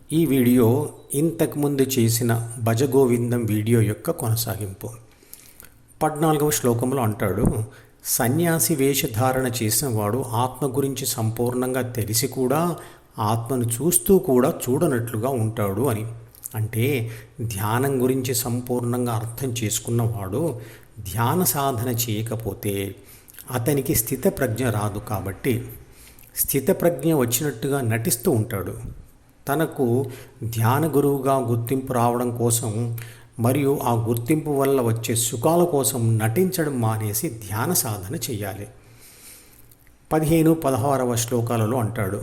ఈ వీడియో ఇంతకుముందు చేసిన భజగోవిందం వీడియో యొక్క కొనసాగింపు. 14వ శ్లోకంలో అంటాడు, సన్యాసి వేషధారణ చేసిన వాడు ఆత్మ గురించి సంపూర్ణంగా తెలిసి కూడా ఆత్మను చూస్తూ కూడా చూడనట్లుగా ఉంటాడు అని. అంటే ధ్యానం గురించి సంపూర్ణంగా అర్థం చేసుకున్నవాడు ధ్యాన సాధన చేయకపోతే అతనికి స్థితప్రజ్ఞ రాదు. కాబట్టి స్థితప్రజ్ఞ వచ్చినట్టుగా నటిస్తూ ఉంటాడు. తనకు ధ్యాన గురువుగా గుర్తింపు రావడం కోసం మరియు ఆ గుర్తింపు వల్ల వచ్చే సుఖాల కోసం నటించడం మానేసి ధ్యాన సాధన చేయాలి. 15-16వ శ్లోకాలలో అంటాడు,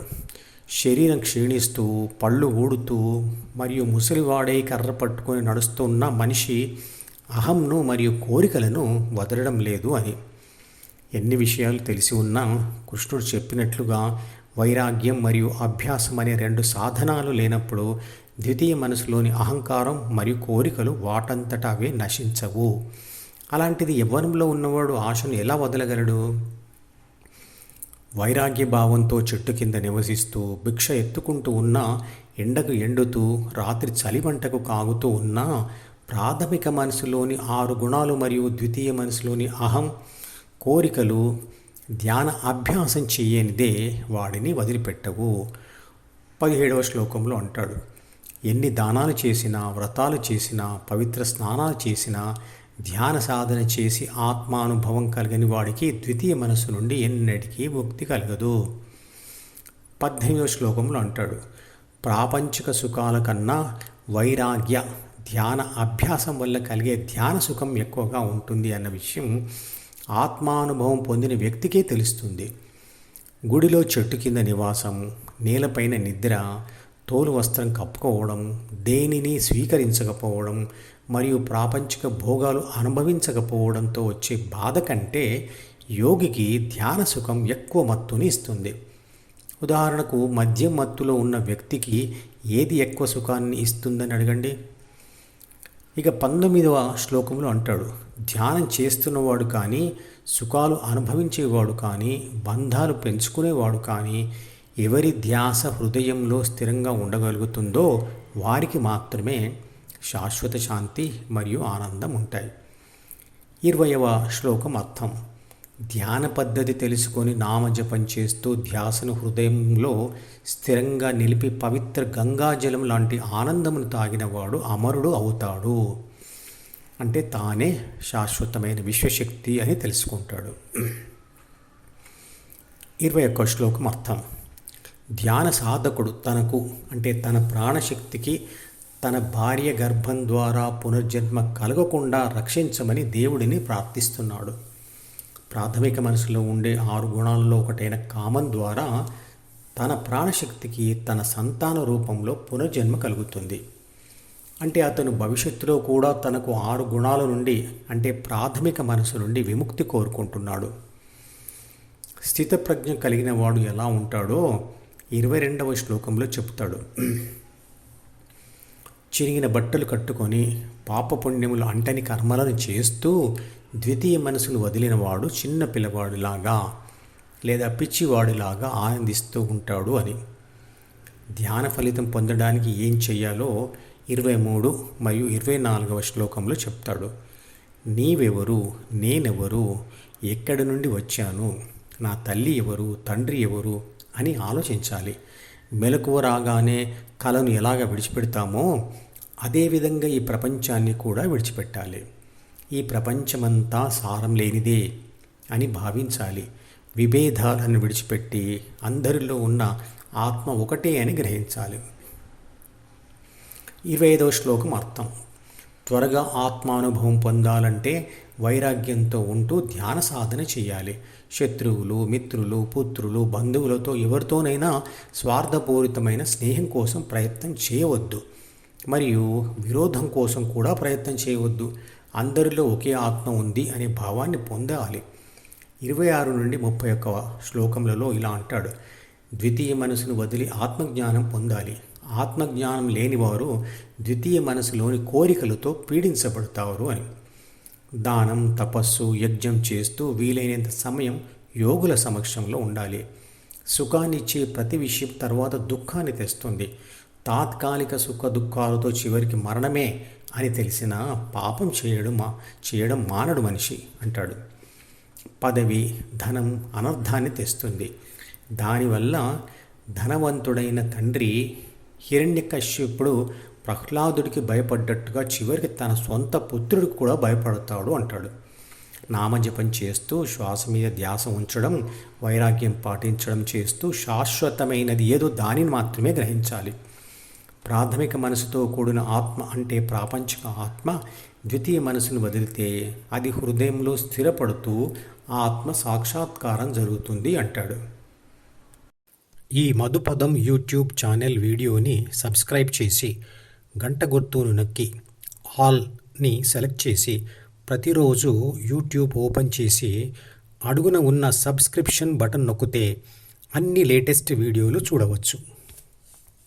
శరీరం క్షీణిస్తూ పళ్ళు ఊడుతూ మరియు ముసలివాడై కర్ర పట్టుకొని నడుస్తున్న మనిషి అహంను మరియు కోరికలను వదలడం లేదు అని. ఎన్ని విషయాలు తెలిసి ఉన్నా కృష్ణుడు చెప్పినట్లుగా వైరాగ్యం మరియు అభ్యాసం అనే 2 సాధనాలు లేనప్పుడు ద్వితీయ మనసులోని అహంకారం మరియు కోరికలు వాటంతట అవే నశించవు. అలాంటిది యవ్వనంలో ఉన్నవాడు ఆశను ఎలా వదలగలడు? వైరాగ్య భావంతో చెట్టు కింద నివసిస్తూ భిక్ష ఎత్తుకుంటూ ఉన్నా, ఎండకు ఎండుతూ రాత్రి చలిమంటకు కాగుతూ ఉన్నా ప్రాథమిక మనసులోని 6 గుణాలు మరియు ద్వితీయ మనసులోని అహం, కోరికలు ధ్యాన అభ్యాసం చేయనిదే వాడిని వదిలిపెట్టవు. 17వ శ్లోకంలో అంటాడు, ఎన్ని దానాలు చేసినా, వ్రతాలు చేసినా, పవిత్ర స్నానాలు చేసినా, ధ్యాన సాధన చేసి ఆత్మానుభవం కలిగని వాడికి ద్వితీయ మనస్సు నుండి ఎన్నటికీ ముక్తి కలగదు. 18వ శ్లోకంలో అంటాడు, ప్రాపంచిక సుఖాల కన్నా వైరాగ్య ధ్యాన అభ్యాసం వల్ల కలిగే ధ్యాన సుఖం ఎక్కువగా ఉంటుంది అన్న విషయం ఆత్మానుభవం పొందిన వ్యక్తికే తెలుస్తుంది. గుడిలో చెట్టు కింద నివాసం, నేలపైన నిద్ర, తోలు వస్త్రం కప్పుకోవడం, దేనిని స్వీకరించకపోవడం మరియు ప్రాపంచిక భోగాలు అనుభవించకపోవడంతో వచ్చే బాధ కంటే యోగికి ధ్యాన సుఖం ఎక్కువ మత్తుని ఇస్తుంది. ఉదాహరణకు మద్యం మత్తులో ఉన్న వ్యక్తికి ఏది ఎక్కువ సుఖాన్ని ఇస్తుందని అడగండి. ఇక 19వ శ్లోకంలో అంటాడు, ధ్యానం చేస్తున్నవాడు కానీ, సుఖాలు అనుభవించేవాడు కానీ, బంధాలు పెంచుకునేవాడు కానీ ఎవరి ధ్యాస హృదయంలో స్థిరంగా ఉండగలుగుతుందో వారికి మాత్రమే శాశ్వత శాంతి మరియు ఆనందం ఉంటాయి. 20వ శ్లోకం అర్థం, ధ్యాన పద్ధతి తెలుసుకొని నామజపం చేస్తూ ధ్యాసను హృదయంలో స్థిరంగా నిలిపి పవిత్ర గంగాజలం లాంటి ఆనందమును తాగినవాడు అమరుడు అవుతాడు. అంటే తానే శాశ్వతమైన విశ్వశక్తి అని తెలుసుకుంటాడు. 21వ శ్లోకం అర్థం, ధ్యాన సాధకుడు తనకు అంటే తన ప్రాణశక్తికి తన భార్య గర్భం ద్వారా పునర్జన్మ కలగకుండా రక్షించమని దేవుడిని ప్రార్థిస్తున్నాడు. ప్రాథమిక మనసులో ఉండే 6 గుణాల్లో ఒకటైన కామం ద్వారా తన ప్రాణశక్తికి తన సంతాన రూపంలో పునర్జన్మ కలుగుతుంది. అంటే అతను భవిష్యత్తులో కూడా తనకు 6 గుణాల నుండి అంటే ప్రాథమిక మనసు నుండి విముక్తి కోరుకుంటున్నాడు. స్థితప్రజ్ఞ కలిగిన వాడు ఎలా ఉంటాడో 22వ శ్లోకంలో చెప్తాడు. చిరిగిన బట్టలు కట్టుకొని పాపపుణ్యములు అంటని కర్మలను చేస్తూ ద్వితీయ మనసును వదిలినవాడు చిన్న పిల్లవాడిలాగా లేదా పిచ్చివాడిలాగా ఆనందిస్తూ ఉంటాడు అని. ధ్యాన ఫలితం పొందడానికి ఏం చెయ్యాలో 23 మరియు 24వ శ్లోకంలో చెప్తాడు. నీవెవరు, నేనెవరు, ఎక్కడి నుండి వచ్చాను, నా తల్లి ఎవరు, తండ్రి ఎవరు అని ఆలోచించాలి. మెలకువ రాగానే కలను ఎలాగ విడిచిపెడతామో అదేవిధంగా ఈ ప్రపంచాన్ని కూడా విడిచిపెట్టాలి. ఈ ప్రపంచమంతా సారం లేనిదే అని భావించాలి. విభేదాలను విడిచిపెట్టి అందరిలో ఉన్న ఆత్మ ఒకటే అని గ్రహించాలి. 25వ శ్లోకం అర్థం, త్వరగా ఆత్మానుభవం పొందాలంటే వైరాగ్యంతో ఉంటూ ధ్యాన సాధన చేయాలి. శత్రువులు, మిత్రులు, పుత్రులు, బంధువులతో ఎవరితోనైనా స్వార్థపూరితమైన స్నేహం కోసం ప్రయత్నం చేయవద్దు మరియు విరోధం కోసం కూడా ప్రయత్నం చేయవద్దు. అందరిలో ఒకే ఆత్మ ఉంది అనే భావాన్ని పొందాలి. 26 నుండి 31వ శ్లోకములలో ఇలా అంటాడు, ద్వితీయ మనసును వదిలి ఆత్మజ్ఞానం పొందాలి. ఆత్మజ్ఞానం లేనివారు ద్వితీయ మనసులోని కోరికలతో పీడించబడతారు అని. దానం, తపస్సు, యజ్ఞం చేస్తూ వీలైనంత సమయం యోగుల సమక్షంలో ఉండాలి. సుఖాన్నిచ్చే ప్రతి విషయం తర్వాత దుఃఖాన్ని తెస్తుంది. తాత్కాలిక సుఖ దుఃఖాలతో చివరికి మరణమే అని తెలిసిన పాపం చేయడం మానడు మనిషి అంటాడు. పదవి, ధనం అనర్థాన్ని తెస్తుంది. దానివల్ల ధనవంతుడైన తండ్రి హిరణ్యకశ్యపుడు ప్రహ్లాదుడికి భయపడ్డట్టుగా చివరికి తన సొంత పుత్రుడికి కూడా భయపడతాడు అంటాడు. నామజపం చేస్తూ శ్వాస మీద ధ్యాస ఉంచడం, వైరాగ్యం పాటించడం చేస్తూ శాశ్వతమైనది ఏదో దానిని మాత్రమే గ్రహించాలి. ప్రాథమిక మనసుతో కూడిన ఆత్మ అంటే ప్రాపంచిక ఆత్మ ద్వితీయ మనసును వదిలితే అది హృదయంలో స్థిరపడుతూ ఆత్మ సాక్షాత్కారం జరుగుతుంది అంటాడు. ఈ మధుపదం యూట్యూబ్ ఛానల్ వీడియోని సబ్స్క్రైబ్ చేసి గంట గుర్తును నొక్కి ఆల్ని సెలెక్ట్ చేసి ప్రతిరోజు యూట్యూబ్ ఓపెన్ చేసి అడుగున ఉన్న సబ్స్క్రిప్షన్ బటన్ నొక్కితే అన్ని లేటెస్ట్ వీడియోలు చూడవచ్చు.